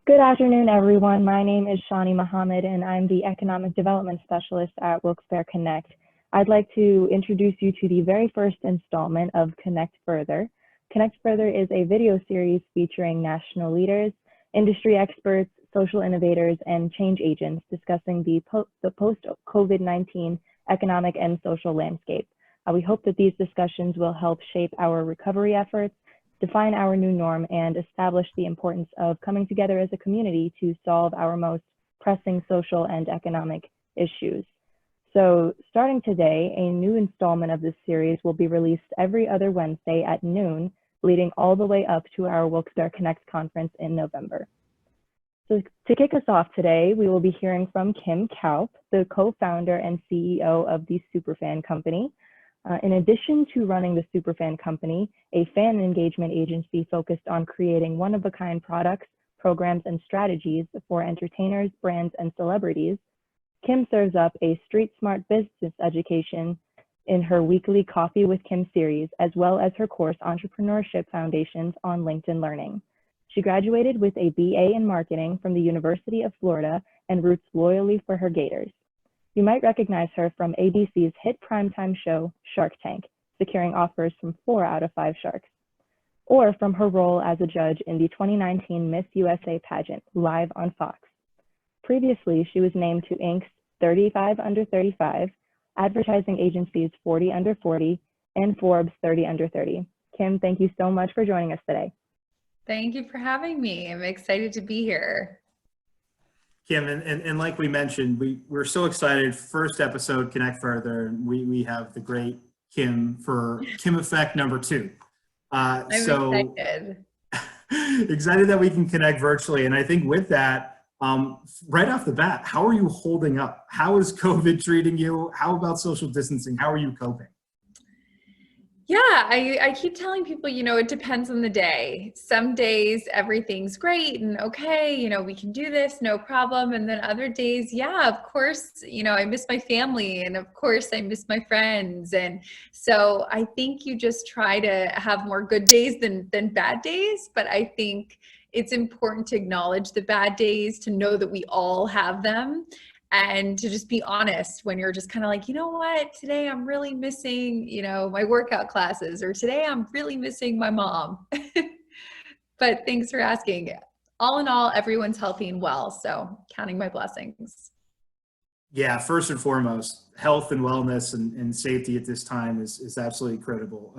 Good afternoon, everyone. My name is Shani Mohammed, and I'm the Economic Development Specialist at Wilkes-Barre Connect. I'd like to introduce you to the very first installment of Connect Further. Connect Further is a video series featuring national leaders, industry experts, social innovators, and change agents discussing the post-COVID-19 economic and social landscape. We hope that these discussions will help shape our recovery efforts, define our new norm, and establish the importance of coming together as a community to solve our most pressing social and economic issues. So starting today, a new installment of this series will be released every other Wednesday at noon, leading all the way up to our Wilkes-Barre Connect conference in November. So to kick us off today, we will be hearing from Kim Kaupe, the co-founder and CEO of the Superfan company. In addition to running the Superfan company, a fan engagement agency focused on creating one-of-a-kind products, programs, and strategies for entertainers, brands, and celebrities, Kim serves up a street-smart business education in her weekly Coffee with Kim series, as well as her course Entrepreneurship Foundations on LinkedIn Learning. She graduated with a BA in marketing from the University of Florida and roots loyally for her Gators. You might recognize her from ABC's hit primetime show, Shark Tank, securing offers from 4 out of 5 sharks, or from her role as a judge in the 2019 Miss USA pageant, live on Fox. Previously, she was named to Inc.'s 35 Under 35, advertising agency's 40 Under 40, and Forbes 30 Under 30. Kim, thank you so much for joining us today. Thank you for having me. I'm excited to be here. Kim, and like we mentioned, we're so excited. First episode, Connect Further, and we have the great Kim for Kim Effect number 2. I'm excited. Excited that we can connect virtually. And I think with that, right off the bat, how are you holding up? How is COVID treating you? How about social distancing? How are you coping? Yeah, I keep telling people, it depends on the day. Some days everything's great and okay, we can do this, no problem. And then other days, yeah, of course, I miss my family and of course I miss my friends. And so I think you just try to have more good days than bad days. But I think it's important to acknowledge the bad days, to know that we all have them. And to just be honest when you're just kind of like, you know what, today I'm really missing, my workout classes, or today I'm really missing my mom. But thanks for asking. All in all, everyone's healthy and well. So counting my blessings. Yeah, first and foremost, health and wellness and safety at this time is absolutely critical.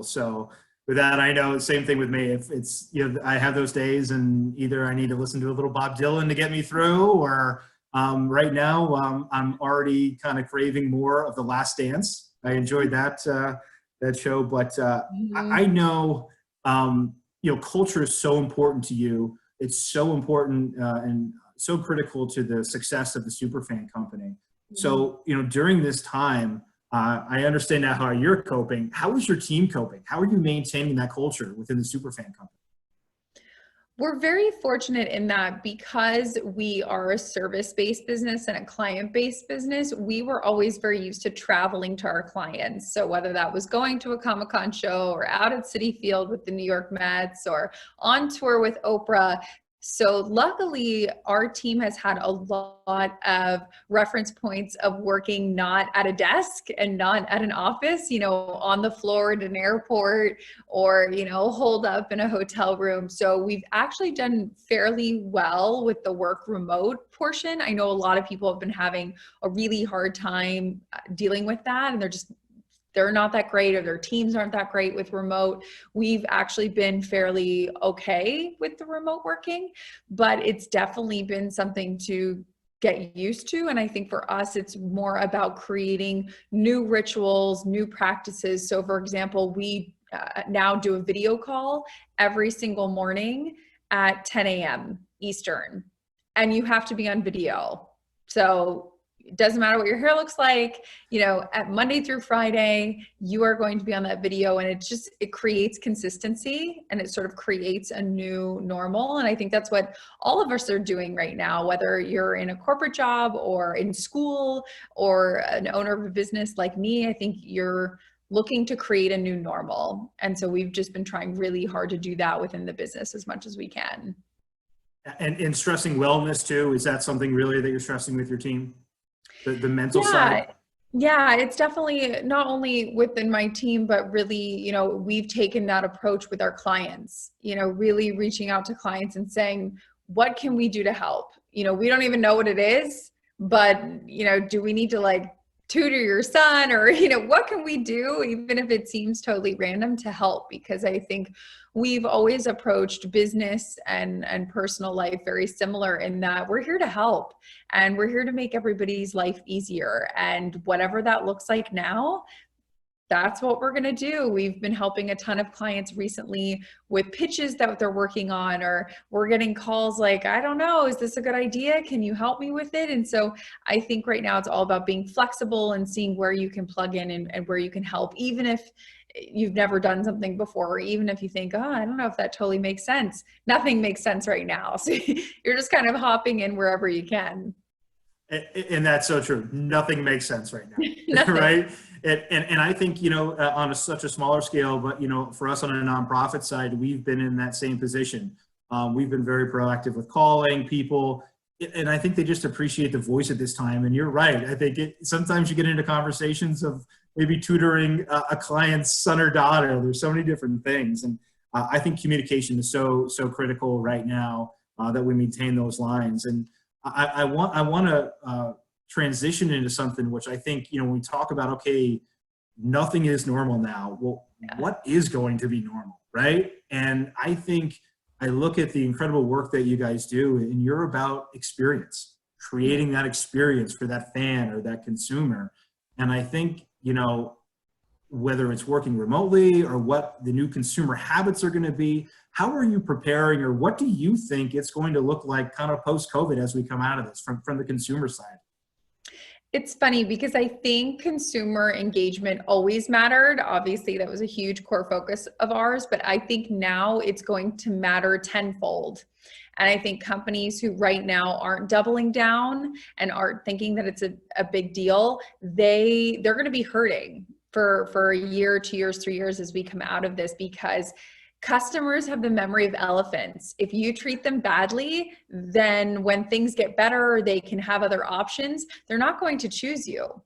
So with that, I know same thing with me. If it's, I have those days and either I need to listen to a little Bob Dylan to get me through, or right now I'm already kind of craving more of The Last Dance. I enjoyed that show, but I know, culture is so important to you. It's so important and so critical to the success of the Superfan company. So, during this time, I understand now how you're coping. How is your team coping? How are you maintaining that culture within the Superfan company? We're very fortunate in that because we are a service-based business and a client-based business, we were always very used to traveling to our clients. So whether that was going to a Comic-Con show or out at Citi Field with the New York Mets or on tour with Oprah. So luckily, our team has had a lot of reference points of working not at a desk and not at an office, on the floor at an airport or, holed up in a hotel room. So we've actually done fairly well with the work remote portion. I know a lot of people have been having a really hard time dealing with that, and they're not that great, or their teams aren't that great with remote. We've actually been fairly okay with the remote working, but it's definitely been something to get used to. And I think for us, it's more about creating new rituals, new practices. So for example, we now do a video call every single morning at 10 a.m. Eastern, and you have to be on video. So it doesn't matter what your hair looks like, at Monday through Friday, you are going to be on that video, and it creates consistency, and it sort of creates a new normal. And I think that's what all of us are doing right now, whether you're in a corporate job or in school or an owner of a business like me. I think you're looking to create a new normal. And so we've just been trying really hard to do that within the business as much as we can. And stressing wellness too, is that something really that you're stressing with your team? The mental side? Yeah, it's definitely not only within my team, but really, we've taken that approach with our clients, really reaching out to clients and saying, what can we do to help? We don't even know what it is, but, do we need to like tutor your son, or, what can we do, even if it seems totally random, to help? Because I think we've always approached business and personal life very similar in that we're here to help, and we're here to make everybody's life easier. And whatever that looks like now, that's what we're going to do. We've been helping a ton of clients recently with pitches that they're working on, or we're getting calls like, I don't know, is this a good idea? Can you help me with it? And so I think right now it's all about being flexible and seeing where you can plug in and where you can help, even if you've never done something before, or even if you think, oh, I don't know if that totally makes sense. Nothing makes sense right now. So you're just kind of hopping in wherever you can. And that's so true. Nothing makes sense right now, right? And I think, on such a smaller scale, but, for us on a nonprofit side, we've been in that same position. We've been very proactive with calling people, and I think they just appreciate the voice at this time. And you're right. I think sometimes you get into conversations of maybe tutoring a client's son or daughter. There's so many different things. And I think communication is so critical right now that we maintain those lines. And I want to transition into something which I think, when we talk about, okay, nothing is normal now. Well, what is going to be normal, right? And I think I look at the incredible work that you guys do, and you're about experience, creating that experience for that fan or that consumer. And I think, whether it's working remotely or what the new consumer habits are going to be, how are you preparing, or what do you think it's going to look like kind of post-COVID as we come out of this from the consumer side? It's funny because I think consumer engagement always mattered. Obviously, that was a huge core focus of ours, but I think now it's going to matter tenfold. And I think companies who right now aren't doubling down and aren't thinking that it's a big deal, they're going to be hurting for a year, 2 years, 3 years as we come out of this, because customers have the memory of elephants. If you treat them badly, then when things get better, they can have other options. They're not going to choose you.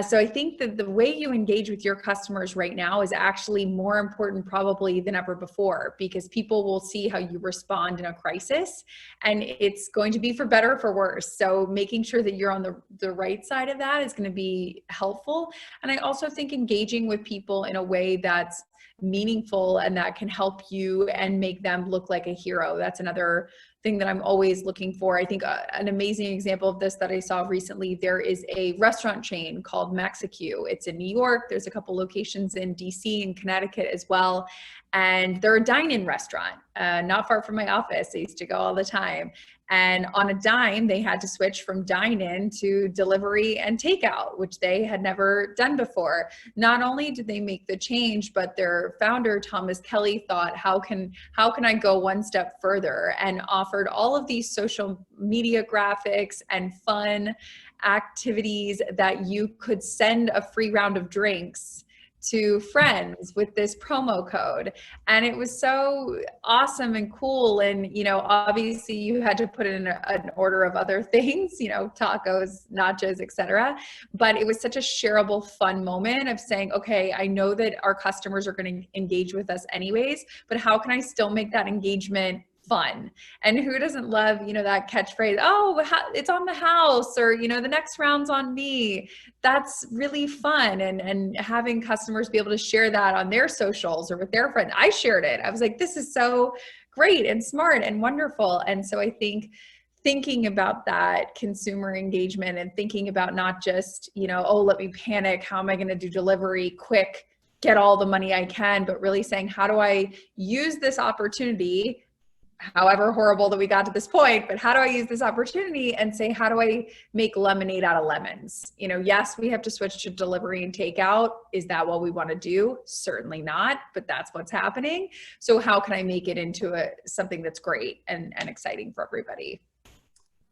So I think that the way you engage with your customers right now is actually more important probably than ever before, because people will see how you respond in a crisis, and it's going to be for better or for worse. So making sure that you're on the right side of that is going to be helpful. And I also think engaging with people in a way that's meaningful and that can help you and make them look like a hero. That's another thing that I'm always looking for. I think an amazing example of this that I saw recently, there is a restaurant chain called Mexique. It's in New York. There's a couple locations in DC and Connecticut as well. And they're a dine-in restaurant, not far from my office. I used to go all the time. And on a dime, they had to switch from dine-in to delivery and takeout, which they had never done before. Not only did they make the change, but their founder, Thomas Kelly, thought, how can I go one step further, and offered all of these social media graphics and fun activities that you could send a free round of drinks to friends with this promo code. And it was so awesome and cool. And, obviously you had to put in an order of other things, tacos, nachos, etc. But it was such a shareable, fun moment of saying, okay, I know that our customers are going to engage with us anyways, but how can I still make that engagement fun? And who doesn't love, that catchphrase, oh, it's on the house, or, the next round's on me. That's really fun. And having customers be able to share that on their socials or with their friends. I shared it. I was like, this is so great and smart and wonderful. And so I think thinking about that consumer engagement and thinking about not just, oh, let me panic. How am I going to do delivery quick, get all the money I can, but really saying, how do I use this opportunity, however horrible that we got to this point, but how do I use this opportunity and say, how do I make lemonade out of lemons? Yes, we have to switch to delivery and takeout. Is that what we want to do? Certainly not, but that's what's happening. So how can I make it into something that's great and exciting for everybody?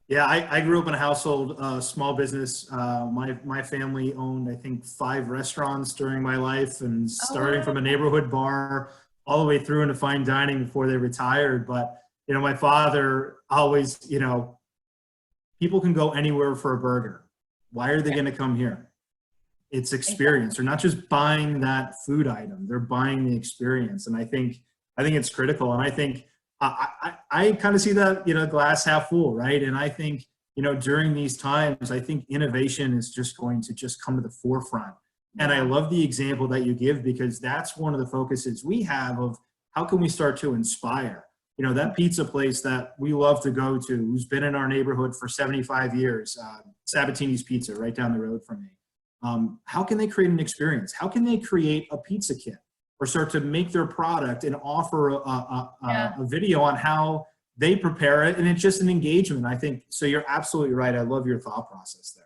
Yeah, I grew up in a household, small business. My family owned, I think, 5 restaurants during my life, and starting from a neighborhood bar all the way through into fine dining before they retired. But, my father always, people can go anywhere for a burger. Why are they going to come here? It's experience. They're not just buying that food item. They're buying the experience. And I think it's critical. And I think I kind of see that, glass half full, right? And I think, during these times, I think innovation is just going to just come to the forefront. And I love the example that you give, because that's one of the focuses we have of how can we start to inspire. That pizza place that we love to go to, who's been in our neighborhood for 75 years, Sabatini's Pizza, right down the road from me. How can they create an experience? How can they create a pizza kit or start to make their product and offer a video on how they prepare it? And it's just an engagement, I think. So you're absolutely right. I love your thought process there.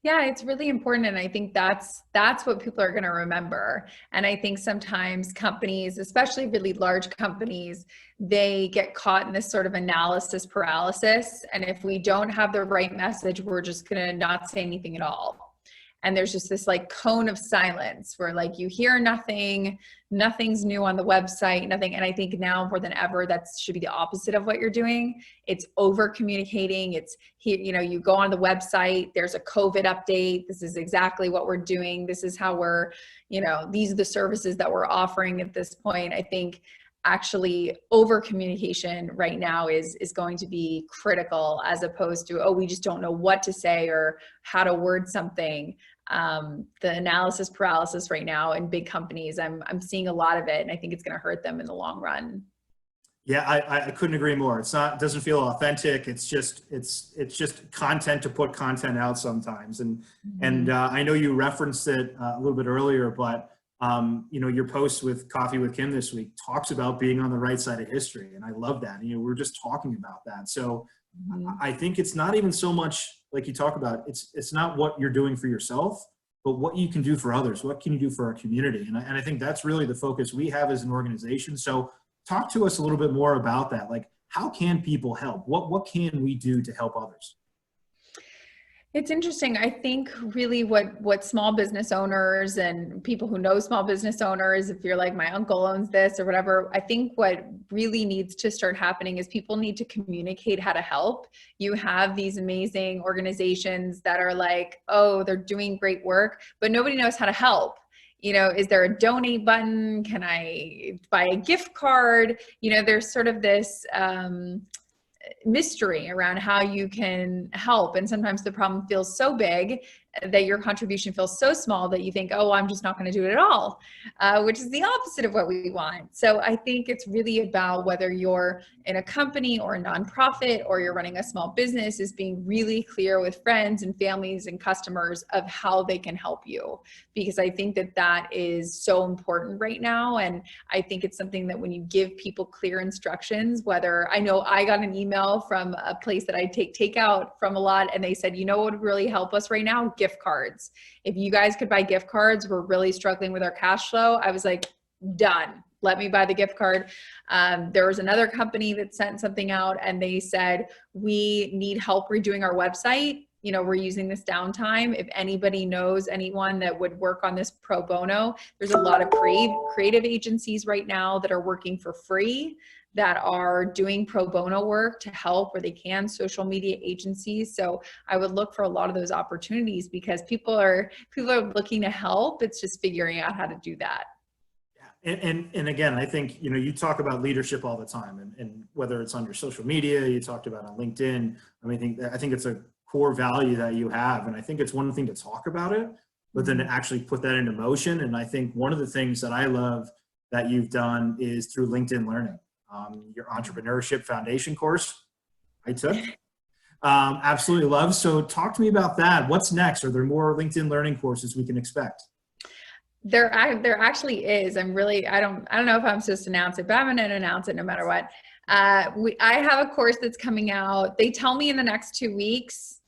Yeah, it's really important. And I think that's what people are going to remember. And I think sometimes companies, especially really large companies, they get caught in this sort of analysis paralysis. And if we don't have the right message, we're just going to not say anything at all. And there's just this like cone of silence where like you hear nothing, nothing's new on the website, nothing. And I think now more than ever, that should be the opposite of what you're doing. It's over communicating. It's here, you go on the website, there's a COVID update. This is exactly what we're doing. This is how we're, these are the services that we're offering at this point. I think actually over communication right now is going to be critical, as opposed to, we just don't know what to say or how to word something. The analysis paralysis right now in big companies, I'm seeing a lot of it, and I think it's going to hurt them in the long run. Yeah, I couldn't agree more. It doesn't feel authentic. It's just content to put content out sometimes. And I know you referenced it a little bit earlier, but your post with Coffee with Kim this week talks about being on the right side of history. And I love that. We're just talking about that. So I think it's not even so much like you talk about, it's not what you're doing for yourself, but what you can do for others. What can you do for our community? And I think that's really the focus we have as an organization. So talk to us a little bit more about that. Like, how can people help? What can we do to help others? It's interesting. I think really what small business owners and people who know small business owners, if you're like, my uncle owns this or whatever, I think what really needs to start happening is people need to communicate how to help. You have these amazing organizations that are like, they're doing great work, but nobody knows how to help. Is there a donate button? Can I buy a gift card? There's sort of this mystery around how you can help. And sometimes the problem feels so big that your contribution feels so small that you think, I'm just not going to do it at all, which is the opposite of what we want. So I think it's really about whether you're in a company or a nonprofit or you're running a small business, is being really clear with friends and families and customers of how they can help you. Because I think that is so important right now. And I think it's something that when you give people clear instructions, whether, I know I got an email from a place that I take takeout from a lot, and they said, what would really help us right now? Gift cards. If you guys could buy gift cards, we're really struggling with our cash flow. I was like, done. Let me buy the gift card. There was another company that sent something out and they said, we need help redoing our website. We're using this downtime. If anybody knows anyone that would work on this pro bono, there's a lot of creative agencies right now that are working for free, that are doing pro bono work to help where they can, social media agencies. So I would look for a lot of those opportunities, because people are looking to help. It's just figuring out how to do that. Yeah. And again, I think, you talk about leadership all the time, and whether it's on your social media, you talked about on LinkedIn. I think it's a core value that you have. And I think it's one thing to talk about it, but then to actually put that into motion. And I think one of the things that I love that you've done is through LinkedIn Learning. Your entrepreneurship foundation course I took, absolutely love. So talk to me about that. What's next? Are there more LinkedIn Learning courses we can expect? There actually is. I don't know if I'm supposed to announce it, but I'm going to announce it no matter what. I have a course that's coming out. They tell me in the next 2 weeks.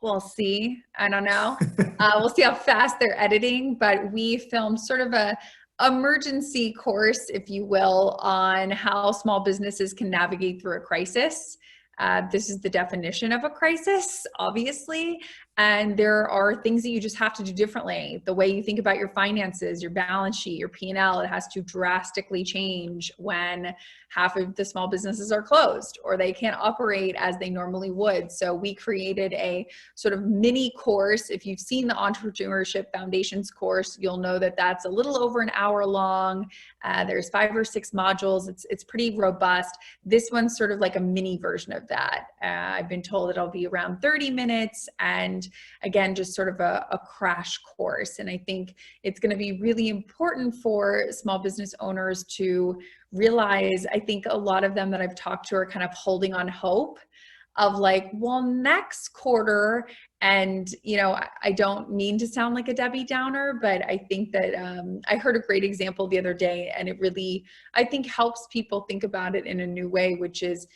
We'll see. I don't know. We'll see how fast they're editing, but we filmed sort of a emergency course, if you will, on how small businesses can navigate through a crisis. This is the definition of a crisis, obviously. And there are things that you just have to do differently. The way you think about your finances, your balance sheet, your P&L, it has to drastically change when half of the small businesses are closed or they can't operate as they normally would. So we created a sort of mini course. If you've seen the Entrepreneurship Foundations course, you'll know that that's a little over an hour long. There's 5 or 6 modules. It's pretty robust. This one's sort of like a mini version of that. I've been told it'll be around 30 minutes, and again, just sort of a crash course. And I think it's going to be really important for small business owners to realize, I think a lot of them that I've talked to are kind of holding on hope of like, well, next quarter. And, you know, I don't mean to sound like a Debbie Downer, but I think that I heard a great example the other day, and it really, I think, helps people think about it in a new way, which is,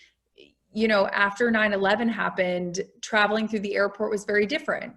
you know, after 9/11 happened, traveling through the airport was very different.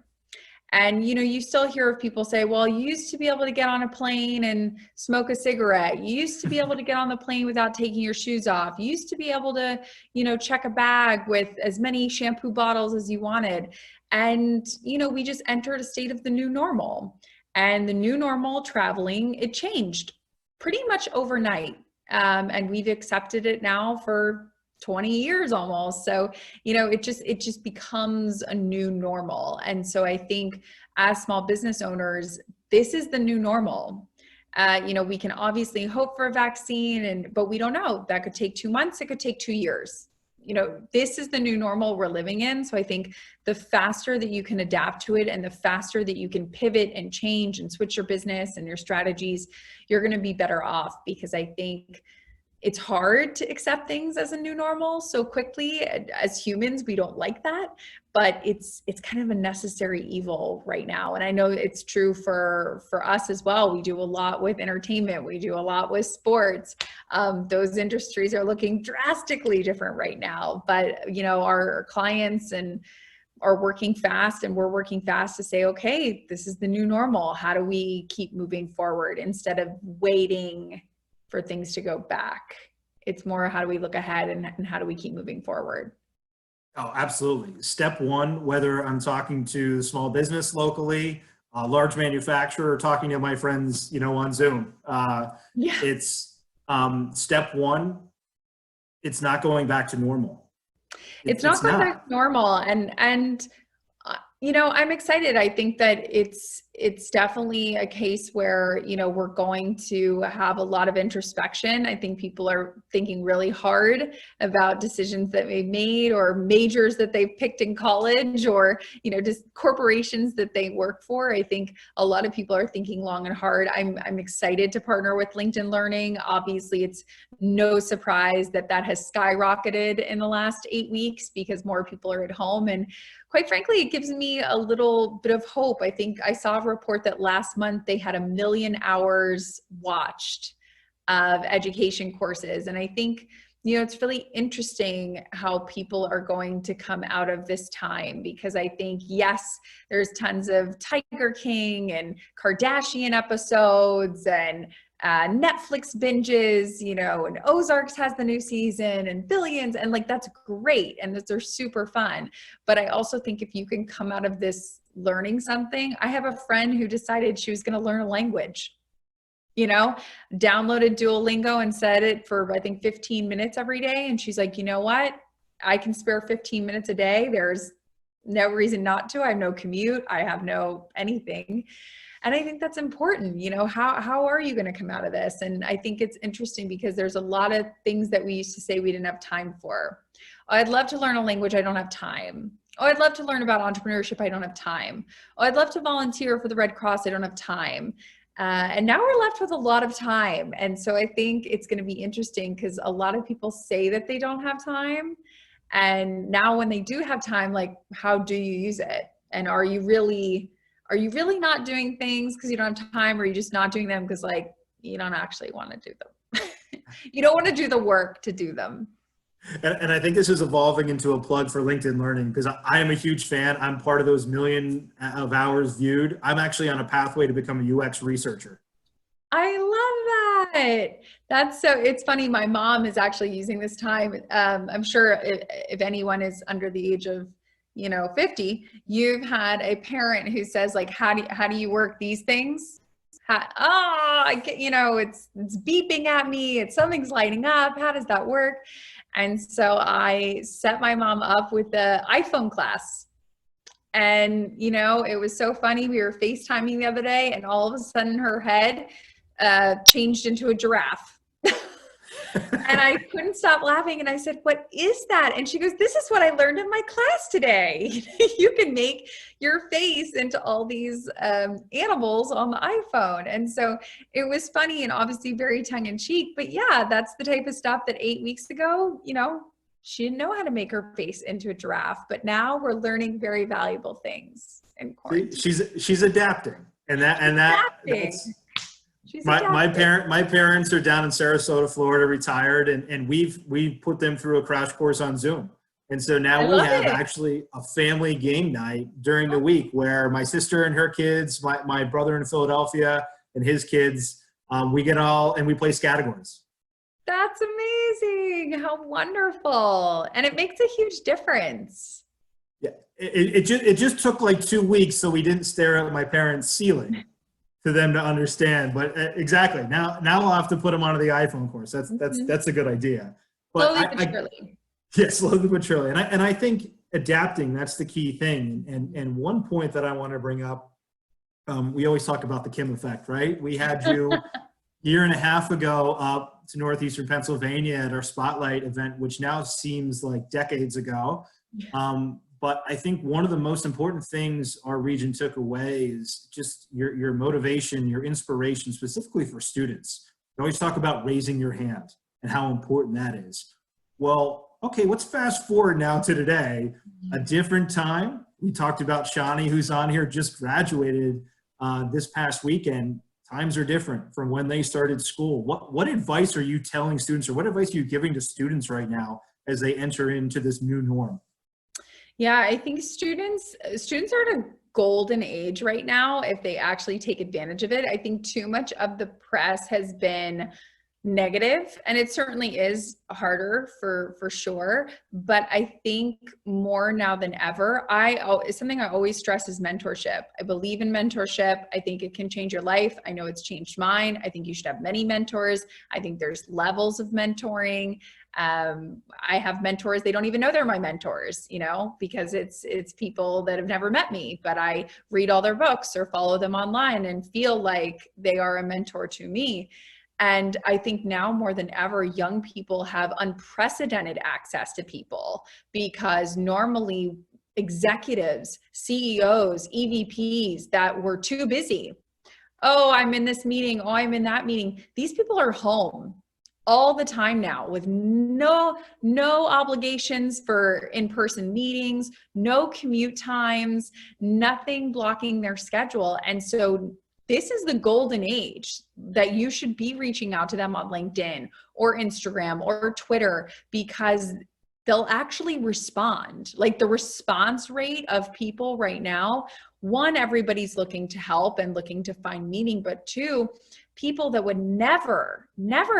And, you know, you still hear of people say, well, you used to be able to get on a plane and smoke a cigarette. You used to be able to get on the plane without taking your shoes off. You used to be able to, you know, check a bag with as many shampoo bottles as you wanted. And, you know, we just entered a state of the new normal. And the new normal traveling, it changed pretty much overnight. And we've accepted it now for 20 years almost. So, you know, it just becomes a new normal. And so I think as small business owners, this is the new normal. You know, we can obviously hope for a vaccine, but we don't know. That could take 2 months. It could take 2 years. You know, this is the new normal we're living in. So I think the faster that you can adapt to it and the faster that you can pivot and change and switch your business and your strategies, you're going to be better off, because I think it's hard to accept things as a new normal so quickly. As humans, we don't like that, but it's kind of a necessary evil right now. And I know it's true for us as well. We do a lot with entertainment. We do a lot with sports. Those industries are looking drastically different right now, but you know, our clients and are working fast, and we're working fast to say, okay, this is the new normal. How do we keep moving forward instead of waiting for things to go back? It's more, how do we look ahead and how do we keep moving forward? Oh, absolutely. Step one, whether I'm talking to the small business locally, a large manufacturer, or talking to my friends, you know, on Zoom, it's step one, it's not going back to normal. It's not going back to normal. And you know, I'm excited. I think that it's definitely a case where, you know, we're going to have a lot of introspection. I think people are thinking really hard about decisions that they've made, or majors that they've picked in college, or, you know, just corporations that they work for. I think a lot of people are thinking long and hard. I'm excited to partner with LinkedIn Learning. Obviously, it's no surprise that has skyrocketed in the last 8 weeks because more people are at home. And quite frankly, it gives me a little bit of hope. I think I saw a report that last month they had 1 million hours watched of education courses. And I think, you know, it's really interesting how people are going to come out of this time, because I think, yes, there's tons of Tiger King and Kardashian episodes and Netflix binges, you know, and Ozarks has the new season and Billions, and like, that's great. And they're super fun. But I also think if you can come out of this learning something, I have a friend who decided she was going to learn a language, you know, downloaded Duolingo and said it for, I think, 15 minutes every day. And she's like, you know what? I can spare 15 minutes a day. There's no reason not to. I have no commute. I have no anything. And I think that's important. You know, how are you going to come out of this? And I think it's interesting because there's a lot of things that we used to say we didn't have time for. Oh, I'd love to learn a language. I don't have time. Oh, I'd love to learn about entrepreneurship. I don't have time. Oh, I'd love to volunteer for the Red Cross. I don't have time. And now we're left with a lot of time. And so I think it's going to be interesting because a lot of people say that they don't have time. And now when they do have time, like, how do you use it? And are you really not doing things because you don't have time, or are you just not doing them because, like, you don't actually want to do them? You don't want to do the work to do them. And I think this is evolving into a plug for LinkedIn Learning, because I am a huge fan. I'm part of those million of hours viewed. I'm actually on a pathway to become a UX researcher. I love that. That's so, it's funny. My mom is actually using this time. I'm sure if anyone is under the age of 50, you've had a parent who says like, how do you work these things? I get, it's beeping at me. Something's lighting up. How does that work? And so I set my mom up with the iPhone class. And, it was so funny. We were FaceTiming the other day, and all of a sudden her head changed into a giraffe. And I couldn't stop laughing. And I said, what is that? And she goes, this is what I learned in my class today. You can make your face into all these animals on the iPhone. And so it was funny and obviously very tongue in cheek. But yeah, that's the type of stuff that 8 weeks ago, she didn't know how to make her face into a giraffe. But now we're learning very valuable things in quarantine. She's adapting. My parents are down in Sarasota, Florida, retired, and we've put them through a crash course on Zoom. And so now we have actually a family game night during the week where my sister and her kids, my brother in Philadelphia and his kids, we get all, and we play categories. That's amazing. How wonderful. And it makes a huge difference. Yeah. It just took like 2 weeks so we didn't stare at my parents' ceiling for them to understand. But exactly. Now I'll have to put them onto the iPhone course. That's a good idea. But slowly but surely. Yeah, slowly but surely. And I think adapting, that's the key thing. And one point that I want to bring up, we always talk about the Kim effect, right? We had you a year and a half ago up to Northeastern Pennsylvania at our Spotlight event, which now seems like decades ago. But I think one of the most important things our region took away is just your motivation, your inspiration, specifically for students. We always talk about raising your hand and how important that is. Well, okay, let's fast forward now to today, a different time. We talked about Shani, who's on here, just graduated this past weekend. Times are different from when they started school. What advice are you telling students, or what advice are you giving to students right now as they enter into this new norm? Yeah, I think students are at a golden age right now if they actually take advantage of it. I think too much of the press has been negative, and it certainly is harder for sure. But I think more now than ever, something I always stress is mentorship. I believe in mentorship. I think it can change your life. I know it's changed mine. I think you should have many mentors. I think there's levels of mentoring. I have mentors, they don't even know they're my mentors, because it's people that have never met me, but I read all their books or follow them online and feel like they are a mentor to me. And I think now more than ever, young people have unprecedented access to people, because normally executives, CEOs, EVPs that were too busy. Oh, I'm in this meeting. Oh, I'm in that meeting. These people are home all the time now with no obligations for in-person meetings, no commute times, nothing blocking their schedule. And so this is the golden age that you should be reaching out to them on LinkedIn or Instagram or Twitter, because they'll actually respond. Like the response rate of people right now, one, everybody's looking to help and looking to find meaning, but two, people that would never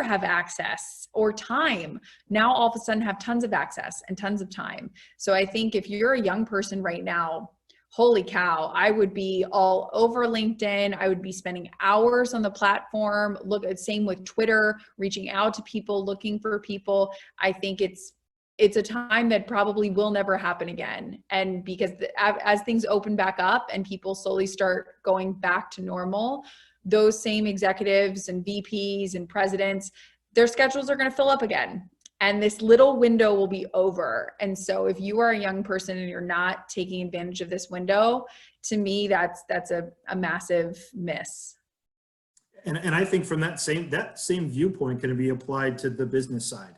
have access or time now all of a sudden have tons of access and tons of time. So I think if you're a young person right now, holy cow, I would be all over LinkedIn. I would be spending hours on the platform. Same with Twitter, reaching out to people, looking for people. I think it's a time that probably will never happen again. And because as things open back up and people slowly start going back to normal, those same executives and VPs and presidents, their schedules are going to fill up again. And this little window will be over. And so if you are a young person and you're not taking advantage of this window, to me, that's a massive miss. And I think from that same viewpoint can be applied to the business side.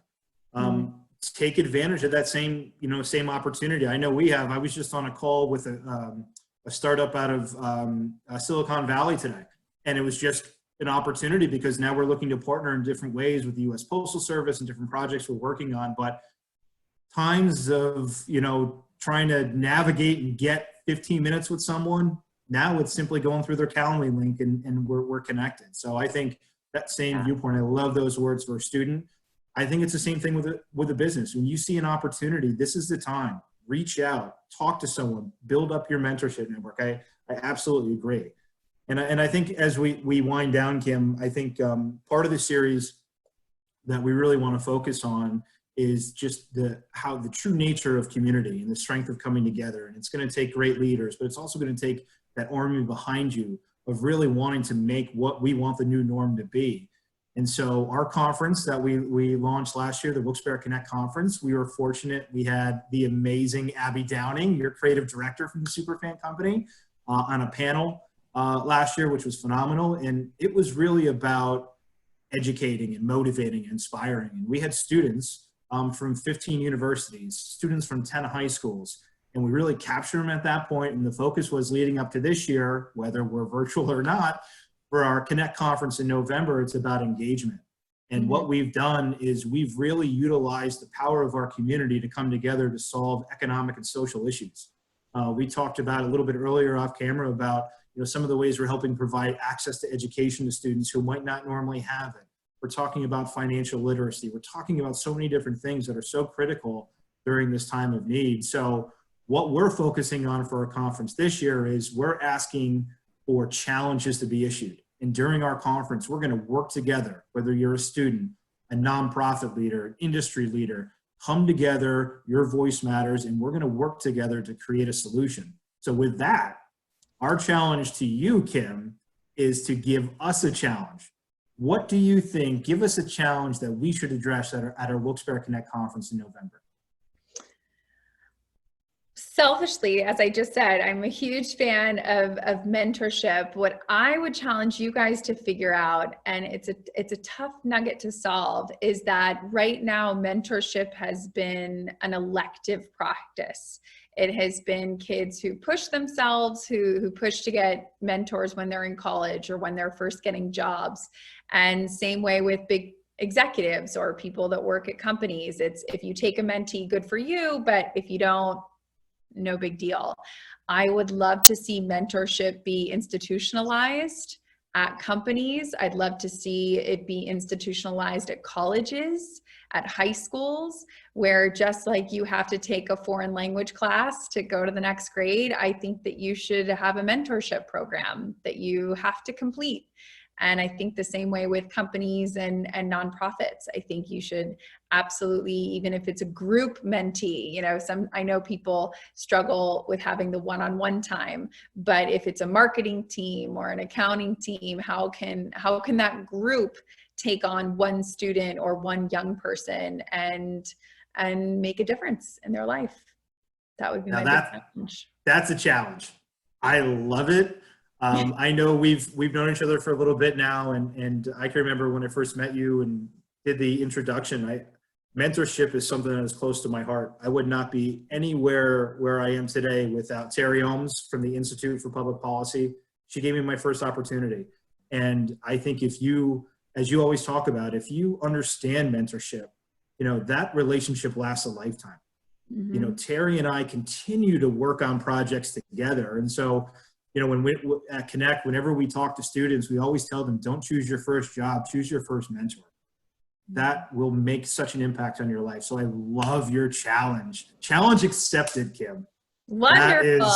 Take advantage of that same opportunity. I know I was just on a call with a startup out of Silicon Valley today. And it was just an opportunity because now we're looking to partner in different ways with the U.S. Postal Service and different projects we're working on. But times of, trying to navigate and get 15 minutes with someone, now it's simply going through their Calendly link and we're connected. So I think that same viewpoint, I love those words for a student. I think it's the same thing with a business. When you see an opportunity, this is the time. reach out, talk to someone, build up your mentorship network. I absolutely agree. And I think as we wind down, Kim, I think part of the series that we really want to focus on is just the true nature of community and the strength of coming together. And it's going to take great leaders, but it's also going to take that army behind you of really wanting to make what we want the new norm to be. And so our conference that we launched last year, the Wilkes-Barre Connect Conference, we were fortunate. We had the amazing Abby Downing, your creative director from the Superfan company, on a panel last year, which was phenomenal. And it was really about educating and motivating and inspiring. And we had students from 15 universities, students from 10 high schools, and we really captured them at that point. And the focus was leading up to this year, whether we're virtual or not, for our Connect conference in November, it's about engagement. And what we've done is we've really utilized the power of our community to come together to solve economic and social issues. We talked about a little bit earlier off camera about some of the ways we're helping provide access to education to students who might not normally have it. We're talking about financial literacy. We're talking about so many different things that are so critical during this time of need. So what we're focusing on for our conference this year is we're asking for challenges to be issued. And during our conference, we're going to work together, whether you're a student, a nonprofit leader, an industry leader, come together, your voice matters, and we're going to work together to create a solution. So with that, our challenge to you, Kim, is to give us a challenge. What do you think? Give us a challenge that we should address at our Wilkes-Barre Connect conference in November. Selfishly, as I just said, I'm a huge fan of mentorship. What I would challenge you guys to figure out, and it's a tough nugget to solve, is that right now mentorship has been an elective practice. It has been kids who push themselves, who push to get mentors when they're in college or when they're first getting jobs. And same way with big executives or people that work at companies. It's if you take a mentee, good for you, but if you don't, no big deal. I would love to see mentorship be institutionalized at companies. I'd love to see it be institutionalized at colleges, at high schools, where just like you have to take a foreign language class to go to the next grade, I think that you should have a mentorship program that you have to complete. And I think the same way with companies and nonprofits. I think you should absolutely, even if it's a group mentee, I know people struggle with having the one-on-one time, but if it's a marketing team or an accounting team, how can that group take on one student or one young person and make a difference in their life? That would be my big challenge. That's a challenge. I love it. I know we've known each other for a little bit now, and I can remember when I first met you and did the introduction. Mentorship is something that is close to my heart. I would not be anywhere where I am today without Terry Ohms from the Institute for Public Policy. She gave me my first opportunity. And I think if you, as you always talk about, if you understand mentorship, that relationship lasts a lifetime. Mm-hmm. Terry and I continue to work on projects together. And so, when we at Connect, whenever we talk to students, we always tell them, don't choose your first job, choose your first mentor. That will make such an impact on your life. So I love your challenge. Challenge accepted, Kim. Wonderful.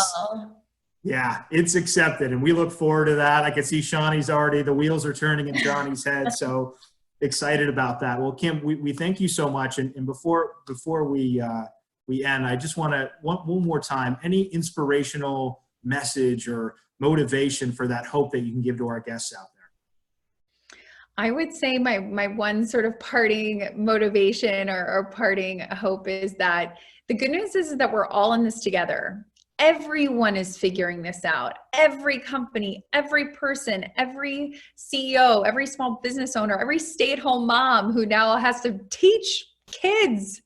Yeah, it's accepted. And we look forward to that. I can see Shawnee's already, the wheels are turning in Johnny's head. So excited about that. Well, Kim, we thank you so much. And before we end, I just want one more time, any inspirational message or motivation for that hope that you can give to our guests out there? I would say my one sort of parting motivation or parting hope is that the good news is that we're all in this together. Everyone is figuring this out. Every company, every person, every CEO, every small business owner, every stay-at-home mom who now has to teach kids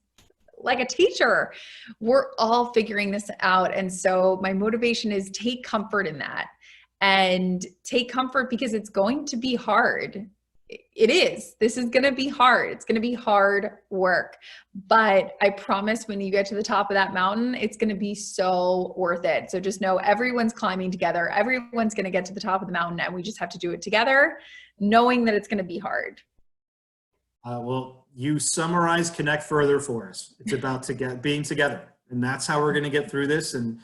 like a teacher. We're all figuring this out. And so my motivation is take comfort in that, and take comfort because it's going to be hard. It is. This is going to be hard. It's going to be hard work, but I promise when you get to the top of that mountain, it's going to be so worth it. So just know everyone's climbing together. Everyone's going to get to the top of the mountain, and we just have to do it together, knowing that it's going to be hard. Well, you summarize Connect further for us. It's about being together. And that's how we're going to get through this. And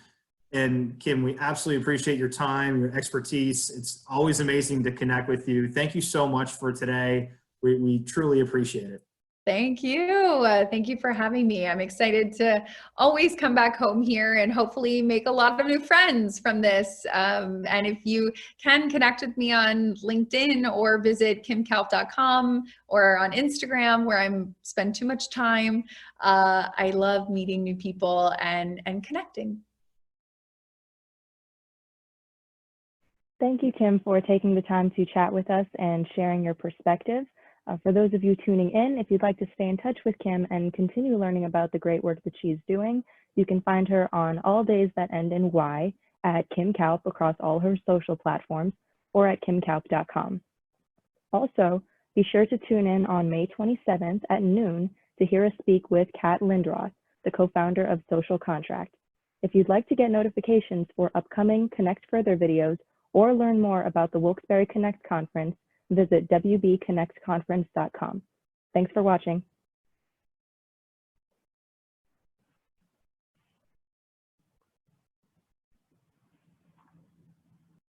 Kim, we absolutely appreciate your time, your expertise. It's always amazing to connect with you. Thank you so much for today. We truly appreciate it. Thank you. Thank you for having me. I'm excited to always come back home here and hopefully make a lot of new friends from this. And if you can connect with me on LinkedIn or visit kimkaupe.com or on Instagram where I spend too much time, I love meeting new people and connecting. Thank you, Kim, for taking the time to chat with us and sharing your perspective. For those of you tuning in, if you'd like to stay in touch with Kim and continue learning about the great work that she's doing, you can find her on all days that end in Y at Kim Kaupe across all her social platforms or at kimkaupe.com. Also, be sure to tune in on May 27th at noon to hear us speak with Kat Lindroth, the co-founder of Social Contract. If you'd like to get notifications for upcoming Connect Further videos or learn more about the Wilkes-Barre Connect Conference, visit wbconnectconference.com. Thanks for watching.